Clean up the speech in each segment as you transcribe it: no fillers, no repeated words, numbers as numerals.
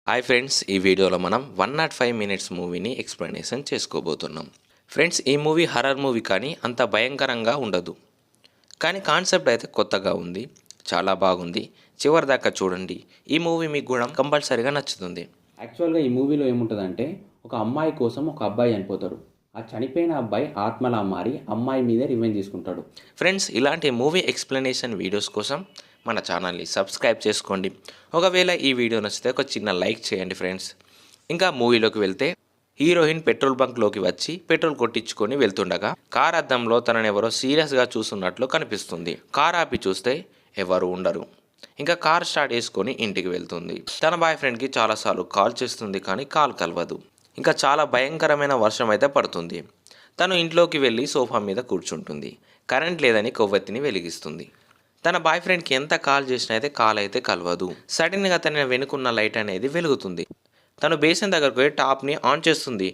Hi friends, ఈ వీడియోలో మనం 105 మినిట్స్ మూవీని ఎక్స్ప్లెనేషన్ చేసుకోబోతున్నాం. ఫ్రెండ్స్, ఈ మూవీ హర్రర్ మూవీ కానీ అంత భయంకరంగా ఉండదు. కానీ కాన్సెప్ట్ అయితే కొత్తగా ఉంది, చాలా బాగుంది. చివరి దాకా చూడండి. ఈ మూవీ మీకు కూడా కంపల్సరీగా నచ్చుతుంది. యాక్చువల్గా ఈ మూవీలో ఏముంటుందంటే ఒక అమ్మాయి కోసం ఒక అబ్బాయి చనిపోతాడు. ఆ చనిపోయిన అబ్బాయి ఆత్మలా మారి అమ్మాయి మీదే రివెంజ్ తీసుకుంటాడు. ఫ్రెండ్స్, ఇలాంటి మూవీ ఎక్స్ప్లెనేషన్ వీడియోస్ కోసం మన ఛానల్ని సబ్స్క్రైబ్ చేసుకోండి. ఒకవేళ ఈ వీడియో నచ్చితే ఒక చిన్న లైక్ చేయండి ఫ్రెండ్స్. ఇంకా మూవీలోకి వెళ్తే హీరోయిన్ పెట్రోల్ బంక్లోకి వచ్చి పెట్రోల్ కొట్టించుకొని వెళ్తుండగా కార్ అద్దంలో తననెవరో సీరియస్గా చూస్తున్నట్లు కనిపిస్తుంది. కార్ ఆపి చూస్తే ఎవరు ఉండరు. ఇంకా కార్ స్టార్ట్ చేసుకొని ఇంటికి వెళ్తుంది. తన బాయ్ ఫ్రెండ్కి చాలాసార్లు కాల్ చేస్తుంది, కానీ కాల్ కలవదు. ఇంకా చాలా భయంకరమైన వర్షం అయితే పడుతుంది. తను ఇంట్లోకి వెళ్ళి సోఫా మీద కూర్చుంటుంది. కరెంట్ లేదని కొవ్వొత్తిని వెలిగిస్తుంది. తన బాయ్ ఫ్రెండ్కి ఎంత కాల్ చేసినా అయితే కాల్ అయితే కలవదు. సడన్గా తన వెనుకున్న లైట్ అనేది వెలుగుతుంది. తను బేసిన్ దగ్గరకు పోయి టాప్ని ఆన్ చేస్తుంది.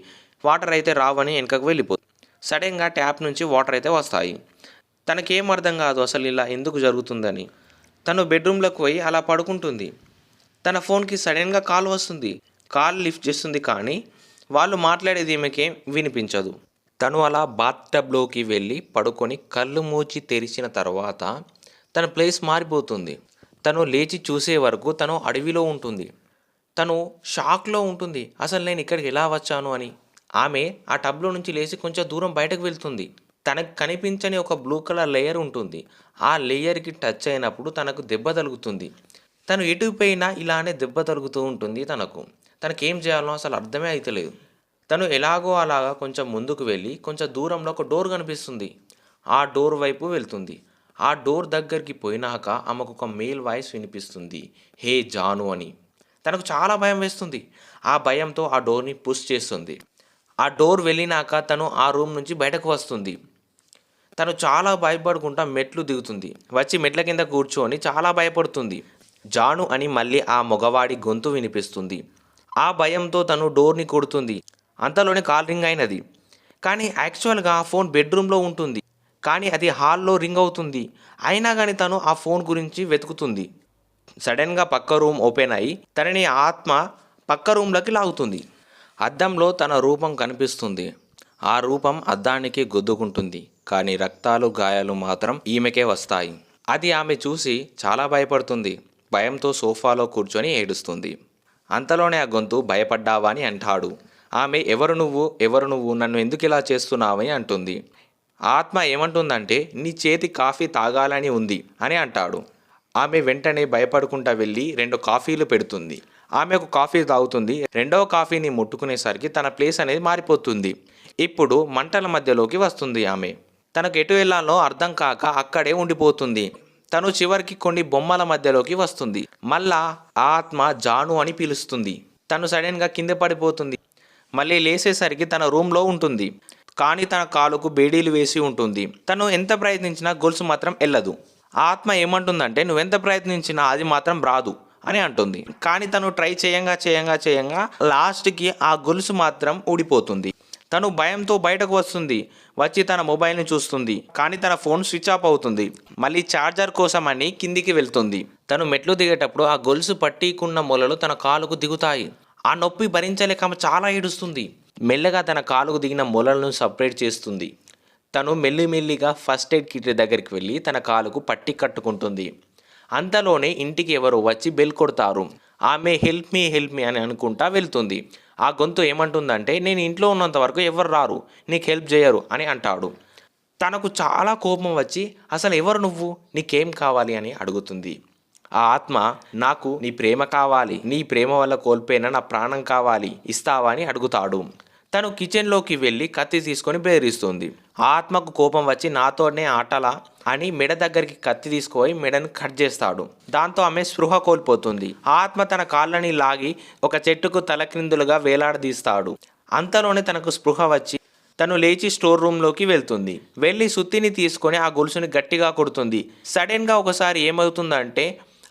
వాటర్ అయితే రావని వెనకకు వెళ్ళిపోతుంది. సడన్గా ట్యాప్ నుంచి వాటర్ అయితే వస్తాయి. తనకేం అర్థం కాదు అసలు ఇలా ఎందుకు జరుగుతుందని. తను బెడ్రూమ్లోకి పోయి అలా పడుకుంటుంది. తన ఫోన్కి సడన్గా కాల్ వస్తుంది. కాల్ లిఫ్ట్ చేస్తుంది, కానీ వాళ్ళు మాట్లాడేది ఈమెకేం వినిపించదు. తను అలా బాత్టబ్లోకి వెళ్ళి పడుకొని కళ్ళు మూచి తెరిచిన తర్వాత తన ప్లేస్ మారిపోతుంది. తను లేచి చూసే వరకు తను అడవిలో ఉంటుంది. తను షాక్లో ఉంటుంది, అసలు నేను ఇక్కడికి ఎలా వచ్చాను అని. ఆమె ఆ టబ్లో నుంచి లేచి కొంచెం దూరం బయటకు వెళ్తుంది. తనకు కనిపించని ఒక బ్లూ కలర్ లేయర్ ఉంటుంది. ఆ లేయర్కి టచ్ అయినప్పుడు తనకు దెబ్బ తగులుతుంది. తను ఎటు పోయినా ఇలానే దెబ్బ తగులుతూ ఉంటుంది. తనకేం చేయాలో అసలు అర్థమే అవుతలేదు. తను ఎలాగో అలాగా కొంచెం ముందుకు వెళ్ళి కొంచెం దూరంలో ఒక డోర్ కనిపిస్తుంది. ఆ డోర్ వైపు వెళ్తుంది. ఆ డోర్ దగ్గరికి పోయినాక ఆమెకు ఒక మేల్ వాయిస్ వినిపిస్తుంది, హే జాను అని. తనకు చాలా భయం వేస్తుంది. ఆ భయంతో ఆ డోర్ని పుష్ చేస్తుంది. ఆ డోర్ వెళ్ళినాక తను ఆ రూమ్ నుంచి బయటకు వస్తుంది. తను చాలా భయపడుకుంటా మెట్లు దిగుతుంది. వచ్చి మెట్ల కింద కూర్చొని చాలా భయపడుతుంది. జాను అని మళ్ళీ ఆ మగవాడి గొంతు వినిపిస్తుంది. ఆ భయంతో తను డోర్ని కొడుతుంది. అంతలోనే కాల్ రింగ్ అయినది. కానీ యాక్చువల్గా ఆ ఫోన్ బెడ్రూమ్లో ఉంటుంది, కానీ అది హాల్లో రింగ్ అవుతుంది. అయినా కానీ తను ఆ ఫోన్ గురించి వెతుకుతుంది. సడన్గా పక్క రూమ్ ఓపెన్ అయ్యి తనని ఆత్మ పక్క రూమ్లోకి లాగుతుంది. అద్దంలో తన రూపం కనిపిస్తుంది. ఆ రూపం అద్దానికి గుద్దుకుంటుంది, కానీ రక్తాలు గాయాలు మాత్రం ఈమెకే వస్తాయి. అది ఆమె చూసి చాలా భయపడుతుంది. భయంతో సోఫాలో కూర్చొని ఏడుస్తుంది. అంతలోనే ఆ గొంతు భయపడ్డావా అని అంటాడు. ఆమె ఎవరు నువ్వు నన్ను ఎందుకు ఇలా చేస్తున్నావని అంటుంది. ఆత్మ ఏమంటుందంటే నీ చేతి కాఫీ తాగాలని ఉంది అని అంటాడు. ఆమె వెంటనే భయపడుకుంటా వెళ్ళి 2 కాఫీలు పెడుతుంది. ఆమె ఒక కాఫీ తాగుతుంది. రెండవ కాఫీని ముట్టుకునేసరికి తన ప్లేస్ అనేది మారిపోతుంది. ఇప్పుడు మంటల మధ్యలోకి వస్తుంది. ఆమె తనకు ఎటు వెళ్ళాలో అర్థం కాక అక్కడే ఉండిపోతుంది. తను చివరికి కొన్ని బొమ్మల మధ్యలోకి వస్తుంది. మళ్ళా ఆత్మ జాను అని పిలుస్తుంది. తను సడన్గా కింద పడిపోతుంది. మళ్ళీ లేసేసరికి తన రూమ్లో ఉంటుంది, కానీ తన కాలుకు బేడీలు వేసి ఉంటుంది. తను ఎంత ప్రయత్నించినా గొలుసు మాత్రం వెళ్ళదు. ఆత్మ ఏమంటుందంటే నువ్వెంత ప్రయత్నించినా అది మాత్రం రాదు అని అంటుంది. కానీ తను ట్రై చేయంగా లాస్ట్కి ఆ గొలుసు మాత్రం ఊడిపోతుంది. తను భయంతో బయటకు వస్తుంది. వచ్చి తన మొబైల్ని చూస్తుంది, కానీ తన ఫోన్ స్విచ్ ఆఫ్ అవుతుంది. మళ్ళీ ఛార్జర్ కోసం అని కిందికి వెళ్తుంది. తను మెట్లు దిగేటప్పుడు ఆ గొలుసు పట్టీకున్న మొలలు తన కాలుకు దిగుతాయి. ఆ నొప్పి భరించలేక ఆమె చాలా ఏడుస్తుంది. మెల్లగా తన కాలుకు దిగిన మొలలను సపరేట్ చేస్తుంది. తను మెల్లిమెల్లిగా ఫస్ట్ ఎయిడ్ కిట్ దగ్గరికి వెళ్ళి తన కాలుకు పట్టి కట్టుకుంటుంది. అంతలోనే ఇంటికి ఎవరో వచ్చి బెల్ కొడతారు. ఆమె హెల్ప్ మీ అని అనుకుంటా వెళ్తుంది. ఆ గొంతు ఏమంటుందంటే నేను ఇంట్లో ఉన్నంత వరకు ఎవరు రారు, నీకు హెల్ప్ చేయరు అని అంటాడు. తనకు చాలా కోపం వచ్చి అసలు ఎవరు నువ్వు, నీకేం కావాలి అని అడుగుతుంది. ఆ ఆత్మ నాకు నీ ప్రేమ కావాలి, నీ ప్రేమ వల్ల కోల్పోయిన నా ప్రాణం కావాలి, ఇస్తావా అని అడుగుతాడు. తను కిచెన్లోకి వెళ్ళి కత్తి తీసుకొని బెదిరిస్తుంది. ఆ ఆత్మకు కోపం వచ్చి నాతోనే ఆటలా అని మెడ దగ్గరికి కత్తి తీసుకొని మెడను కట్ చేస్తాడు. దాంతో ఆమె స్పృహ కోల్పోతుంది. ఆ ఆత్మ తన కాళ్ళని లాగి ఒక చెట్టుకు తలక్రిందులుగా వేలాడదీస్తాడు. అంతలోనే తనకు స్పృహ వచ్చి తను లేచి స్టోర్ రూమ్లోకి వెళ్తుంది. వెళ్ళి సుత్తిని తీసుకొని ఆ గొలుసుని గట్టిగా కొడుతుంది. సడన్గా ఒకసారి ఏమవుతుందంటే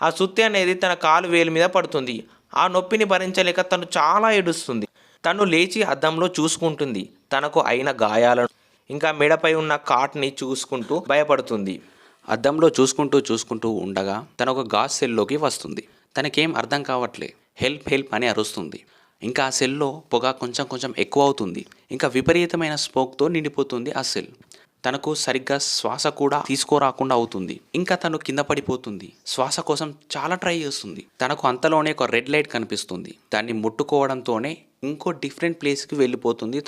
ఆ సుత్తి అనేది తన కాలు వేలు మీద పడుతుంది. ఆ నొప్పిని భరించలేక తను చాలా ఏడుస్తుంది. తను లేచి అద్దంలో చూసుకుంటుంది. తనకు అయిన గాయాలను ఇంకా మెడపై ఉన్న కాట్ని చూసుకుంటూ భయపడుతుంది. అద్దంలో చూసుకుంటూ ఉండగా తన ఒక గాజ్ సెల్లోకి వస్తుంది. తనకేం అర్థం కావట్లే. హెల్ప్ హెల్ప్ అని అరుస్తుంది. ఇంకా ఆ సెల్లో పొగ కొంచెం కొంచెం ఎక్కువ అవుతుంది. ఇంకా విపరీతమైన స్మోక్తో నిండిపోతుంది ఆ సెల్. తనకు సరిగ్గా శ్వాస కూడా తీసుకోరాకుండా అవుతుంది. ఇంకా తను కింద పడిపోతుంది. శ్వాస కోసం చాలా ట్రై చేస్తుంది. తనకు అంతలోనే ఒక రెడ్ లైట్ కనిపిస్తుంది. దాన్ని ముట్టుకోవడంతోనే ఇంకో డిఫరెంట్ ప్లేస్కి వెళ్ళిపోతుంది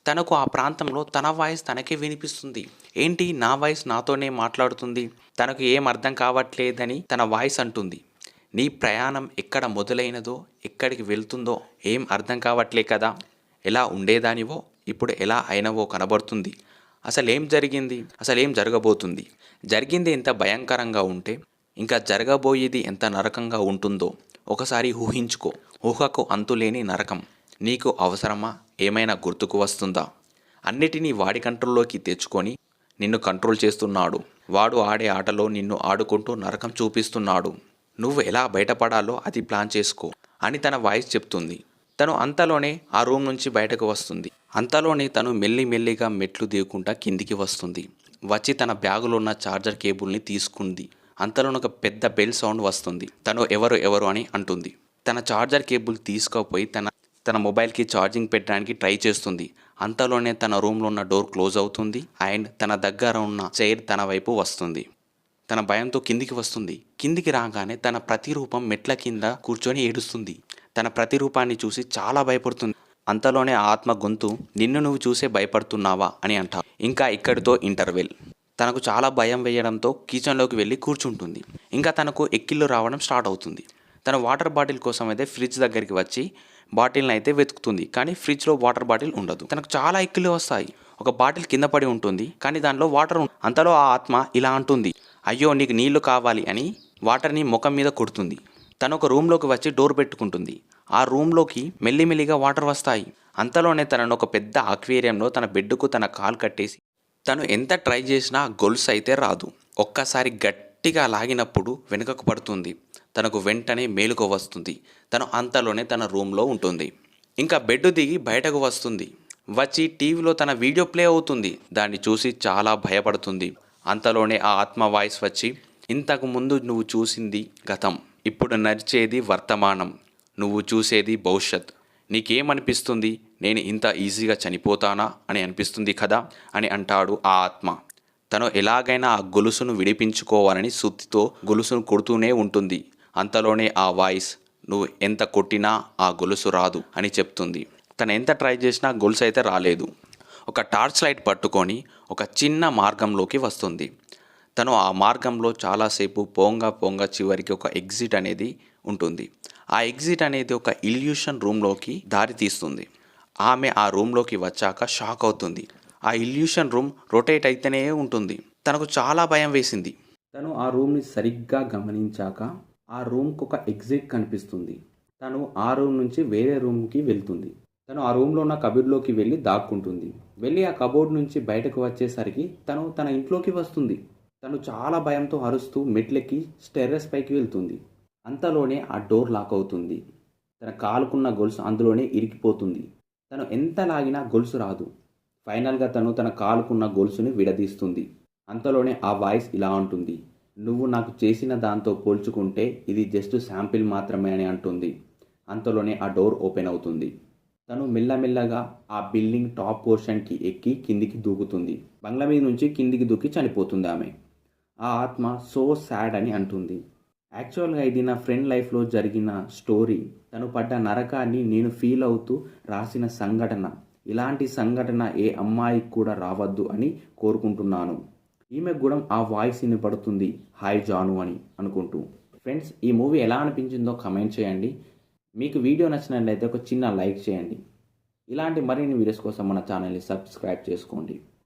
తనకు ఆ ప్రాంతంలో తన వాయిస్ తనకే వినిపిస్తుంది. ఏంటి నా వాయిస్ నాతోనే మాట్లాడుతుంది, తనకు ఏం అర్థం కావట్లేదని తన వాయిస్ అంటుంది. నీ ప్రయాణం ఎక్కడ మొదలైనదో ఎక్కడికి వెళ్తుందో ఏం అర్థం కావట్లే కదా, ఎలా ఉండేదానివో ఇప్పుడు ఎలా అయినవో కనబడుతుంది. అసలేం జరిగింది, అసలేం జరగబోతుంది, జరిగింది ఎంత భయంకరంగా ఉంటే ఇంకా జరగబోయేది ఎంత నరకంగా ఉంటుందో ఒకసారి ఊహించుకో. ఊహకు అంతులేని నరకం. నీకు అవసరమా? ఏమైనా గుర్తుకు వస్తుందా? అన్నిటినీ వాడి కంట్రోల్లోకి తెచ్చుకొని నిన్ను కంట్రోల్ చేస్తున్నాడు. వాడు ఆడే ఆటలో నిన్ను ఆడుకుంటూ నరకం చూపిస్తున్నాడు. నువ్వు ఎలా బయటపడాలో అది ప్లాన్ చేసుకో అని తన వాయిస్ చెప్తుంది. తను అంతలోనే ఆ రూమ్ నుంచి బయటకు వస్తుంది. అంతలోనే తను మెల్లిమెల్లిగా మెట్లు దిగుకుంటా కిందికి వస్తుంది. వచ్చి తన బ్యాగులో ఉన్న ఛార్జర్ కేబుల్ని తీసుకుంది. అంతలోనే ఒక పెద్ద బెల్ సౌండ్ వస్తుంది. తను ఎవరు అని అంటుంది. తన ఛార్జర్ కేబుల్ తీసుకుపోయి తన మొబైల్కి ఛార్జింగ్ పెట్టడానికి ట్రై చేస్తుంది. అంతలోనే తన రూమ్లో ఉన్న డోర్ క్లోజ్ అవుతుంది అండ్ తన దగ్గర ఉన్న చైర్ తన వైపు వస్తుంది. తన భయంతో కిందికి వస్తుంది. కిందికి రాగానే తన ప్రతిరూపం మెట్ల కింద కూర్చొని ఏడుస్తుంది. తన ప్రతిరూపాన్ని చూసి చాలా భయపడుతుంది. అంతలోనే ఆ ఆత్మ గొంతు, నిన్ను నువ్వు చూసే భయపడుతున్నావా అని అంటారు. ఇంకా ఇక్కడితో ఇంటర్వెల్. తనకు చాలా భయం వేయడంతో కిచెన్లోకి వెళ్ళి కూర్చుంటుంది. ఇంకా తనకు ఎక్కిళ్ళు రావడం స్టార్ట్ అవుతుంది. తన వాటర్ బాటిల్ కోసం అయితే ఫ్రిడ్జ్ దగ్గరికి వచ్చి బాటిల్ని అయితే వెతుకుతుంది. కానీ ఫ్రిడ్జ్లో వాటర్ బాటిల్ ఉండదు. తనకు చాలా ఎక్కిళ్ళు వస్తాయి. ఒక బాటిల్ కింద పడి ఉంటుంది కానీ దానిలో వాటర్ అంతలో ఆ ఆత్మ ఇలా అంటుంది, అయ్యో నీకు నీళ్లు కావాలి అని వాటర్ని ముఖం మీద కొడుతుంది. తను ఒక రూమ్లోకి వచ్చి డోర్ పెట్టుకుంటుంది. ఆ రూమ్లోకి మెల్లిమెల్లిగా వాటర్ వస్తాయి. అంతలోనే తనను ఒక పెద్ద అక్వేరియంలో తన బెడ్కు తన కాలు కట్టేసి తను ఎంత ట్రై చేసినా గొలుసు అయితే రాదు. ఒక్కసారి గట్టిగా లాగినప్పుడు వెనుకకు పడుతుంది. తనకు వెంటనే మేలుకు వస్తుంది. తను అంతలోనే తన రూమ్లో ఉంటుంది. ఇంకా బెడ్ దిగి బయటకు వస్తుంది. వచ్చి టీవీలో తన వీడియో ప్లే అవుతుంది. దాన్ని చూసి చాలా భయపడుతుంది. అంతలోనే ఆ ఆత్మ వాయిస్ వచ్చి, ఇంతకు ముందు నువ్వు చూసింది గతం, ఇప్పుడు నడిచేది వర్తమానం, నువ్వు చూసేది భవిష్యత్. నీకేమనిపిస్తుంది? నేను ఇంత ఈజీగా చనిపోతానా అని అనిపిస్తుంది కదా అని అంటాడు ఆ ఆత్మ. తను ఎలాగైనా ఆ గొలుసును విడిపించుకోవాలని సుత్తితో గొలుసును కొడుతూనే ఉంటుంది. అంతలోనే ఆ వాయిస్, నువ్వు ఎంత కొట్టినా ఆ గొలుసు రాదు అని చెప్తుంది. తను ఎంత ట్రై చేసినా గొలుసు అయితే రాలేదు. ఒక టార్చ్ లైట్ పట్టుకొని ఒక చిన్న మార్గంలోకి వస్తుంది. తను ఆ మార్గంలో చాలాసేపు పోంగా చివరికి ఒక ఎగ్జిట్ అనేది ఉంటుంది. ఆ ఎగ్జిట్ అనేది ఒక ఇల్యూషన్ రూమ్లోకి దారి తీస్తుంది. ఆమె ఆ రూమ్లోకి వచ్చాక షాక్ అవుతుంది. ఆ ఇల్యూషన్ రూమ్ రొటేట్ అయితేనే ఉంటుంది. తనకు చాలా భయం వేసింది. తను ఆ రూమ్ని సరిగ్గా గమనించాక ఆ రూమ్కి ఒక ఎగ్జిట్ కనిపిస్తుంది. తను ఆ రూమ్ నుంచి వేరే రూమ్కి వెళ్తుంది. తను ఆ రూమ్లో ఉన్న కబోర్డ్లోకి వెళ్ళి దాక్కుంటుంది. వెళ్ళి ఆ కబోర్డ్ నుంచి బయటకు వచ్చేసరికి తను తన ఇంట్లోకి వస్తుంది. తను చాలా భయంతో అరుస్తూ మెట్లెక్కి టెర్రస్ పైకి వెళ్తుంది. అంతలోనే ఆ డోర్ లాక్ అవుతుంది. తన కాలుకున్న గొలుసు అందులోనే ఇరికిపోతుంది. తను ఎంత లాగినా గొలుసు రాదు. ఫైనల్గా తను తన కాలుకున్న గొలుసుని విడదీస్తుంది. అంతలోనే ఆ వాయిస్ ఇలా అంటుంది, నువ్వు నాకు చేసిన దాంతో పోల్చుకుంటే ఇది జస్ట్ శాంపిల్ మాత్రమే అని అంటుంది. అంతలోనే ఆ డోర్ ఓపెన్ అవుతుంది. తను మెల్లమెల్లగా ఆ బిల్డింగ్ టాప్ పోర్షన్కి ఎక్కి కిందికి దూకుతుంది. బంగ్లా మీద నుంచి కిందికి దూకి చనిపోతుంది ఆమె. ఆ ఆత్మ సో సాడ్ అని అంటుంది. యాక్చువల్గా ఇది నా ఫ్రెండ్ లైఫ్లో జరిగిన స్టోరీ. తను పడ్డ నరకాన్ని నేను ఫీల్ అవుతూ రాసిన సంఘటన. ఇలాంటి సంఘటన ఏ అమ్మాయికి కూడా రావద్దు అని కోరుకుంటున్నాను. ఈమె కూడా ఆ వాయిస్ వినపడుతుంది, హాయ్ జాను అని అనుకుంటూ. ఫ్రెండ్స్, ఈ మూవీ ఎలా అనిపించిందో కమెంట్ చేయండి. మీకు వీడియో నచ్చినట్లయితే ఒక చిన్న లైక్ చేయండి. ఇలాంటి మరిన్ని వీడియోస్ కోసం మన ఛానల్ని సబ్స్క్రైబ్ చేసుకోండి.